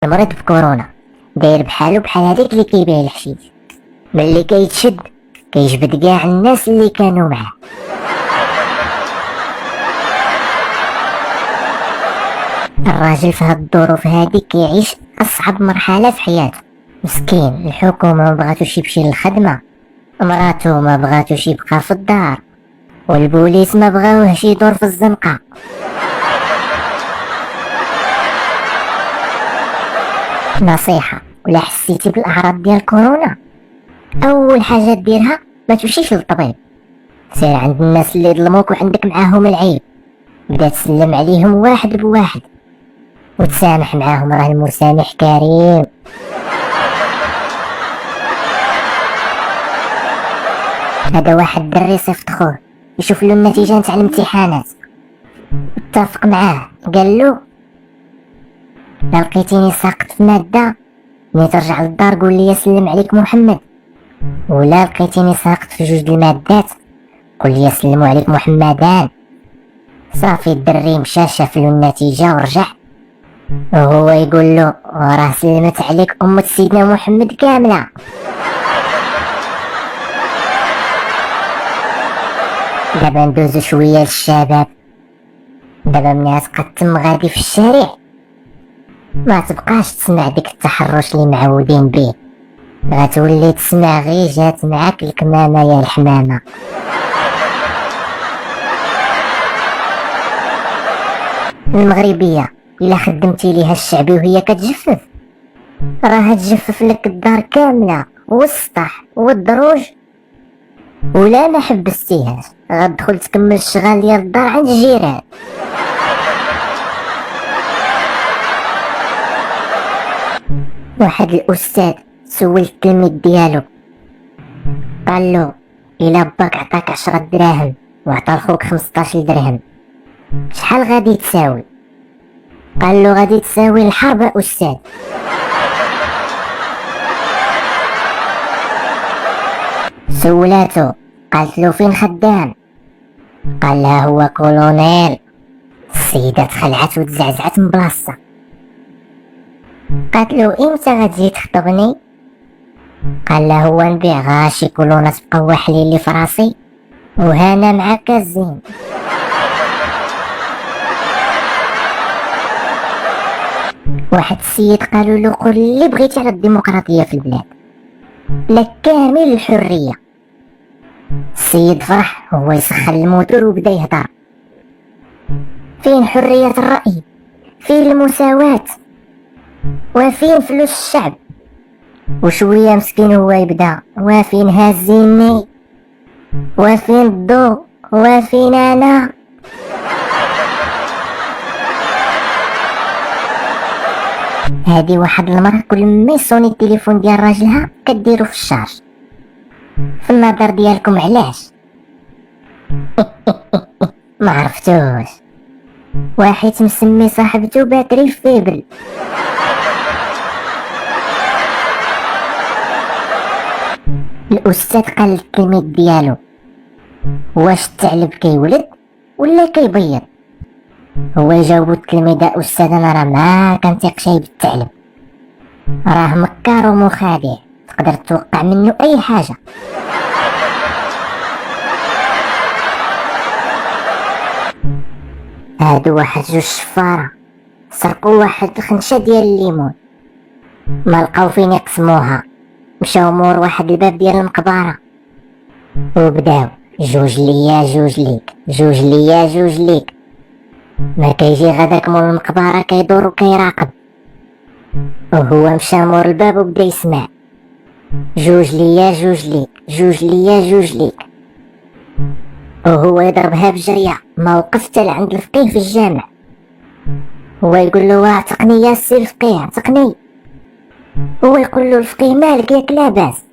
المريض بكورونا داير بحالو بحال هذاك اللي كيبيع الحشيش، ملي كيتشد كيجبد كاع الناس اللي كانوا معاه. الراجل في هاد الظروف هادي كيعيش اصعب مرحله في حياته. مسكين، الحكومه ما بغاتوش يمشي للخدمه، مراتو ما بغاتوش يبقى في الدار، والبوليس ما بغاوهش يدور في الزنقه. نصيحه: ولا حسيتي بالاعراض ديال كورونا، اول حاجه ديرها ما تمشيش للطبيب، سير عند الناس اللي ظلموك وعندك معاهم العيب، بدا تسلم عليهم واحد بواحد وتسامح معاهم، راه المسامح كريم. هذا واحد دري صيفط خوه يشوف له النتيجه نتاع الامتحانات، اتفق معاه قال له: لا لقيتيني ساقط في ماده ملي ترجع للدار قول لي سلم عليك محمد، ولا لقيتيني ساقط في جوج المادات قول لي سلموا عليك محمدان. صافي الدري مشى شاف له النتيجه ورجع، وهو يقول له: راه سلمت عليك أمة سيدنا محمد كاملة. دابا ندوزو شوية للشباب. دابا ملي غتقدم غادي في الشارع ما تبقاش تسمع ديك التحرش اللي معودين به، غتولي تسمع غير جات معاك الكمامة يا الحمامة. المغربية إلا خدمتي ليها الشعبي وهي كتجفف راها تجفف لك الدار كاملة والسطح والدروج، ولا ما حبستيهاش غتدخل تكمل الشغال ديال الدار عند الجيران. واحد الأستاذ سول التلميذ ديالو، قال له: إلا باك عطاك 10 دراهم وعطا لخوك 15 درهم شحال غادي تساوي؟ قال له: غادي تساوي الحرب يا أستاذ. سولاتو قالت له: فين خدام؟ قال لها: هو كولونيل. السيدة تخلعت وتزعزعت من بلاصتها. قالت له: امتى غتجي تخطبني؟ قال لها: هو نبيع غاشي كولونات بقاو واحلين لي فراسي وهانا معاك الزين. واحد السيد قالوا له: قول اللي بغيتي على الديمقراطية في البلاد، لك كامل الحرية. السيد فرح هو يسخن الموتور وبدا يهضر: فين حرية الرأي؟ فين المساواة؟ وفين فلوس الشعب؟ وشوية مسكين هو يبدا: وفين هازيني؟ وفين الضوء؟ وفين أنا؟ هادي واحد المرة كل ما يصوني التليفون ديال راجلها كديرو في الشارج. في النظر ديالكم علاش؟ ما عرفتوش، واحد مسمي صاحبته باتري الفيبل. الأستاذ قال للتلميذ ديالو: واش الثعلب كيولد ولا كيبيض؟ هو يجاوبو التلميذ: أستاذ أنا راه ما كنثيقش بالثعلب، راه مكار ومخادع تقدر توقع منه أي حاجة. هادو واحد جوج شفارة سرقوا واحد الخنشة ديال الليمون، ما لقاو فين يقسموها، مشاو مور واحد الباب ديال المقبرة وبداو: جوج ليا جوج ليك، جوج ليا جوج ليك. ما كيجي غداك مور المقبرة كيدور وكيراقب، وهو مشى مور الباب وبدا يسمع: جوج ليا جوج ليك، جوج ليا جوج ليك. وهو يضربها بجرية، ما وقف حتى لعند الفقيه في الجامع. هو يقول له: اعتقني يا سي الفقيه اعتقني. هو يقول له الفقيه: مالك ياك لاباس؟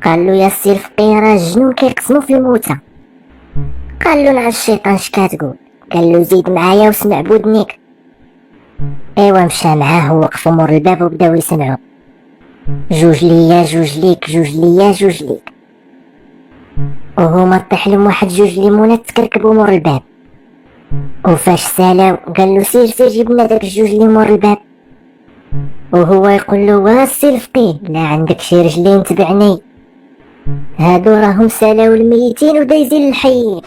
قال له: يا سي الفقيه راه الجنون كيقسموا في الموتى. قال له: نعم الشيطان شكاتقول؟ قال له: زيد معايا واسمع بودنيك. ايوا مشى معاه ووقفوا مور الباب وبداو يسمعوا: جوج ليا جوج ليك، جوج ليا جوج ليك. وهما طيح لهم واحد جوج ليمونات تكركبوا مور الباب، وفاش سالاو قال له: سير سير جيب لنا داك الجوج اللي مور الباب. وهو يقول له واسي الفقيه لا عندك شي رجلين تبعني، هادو راهم سالاو الميتين ودايزين الحيين.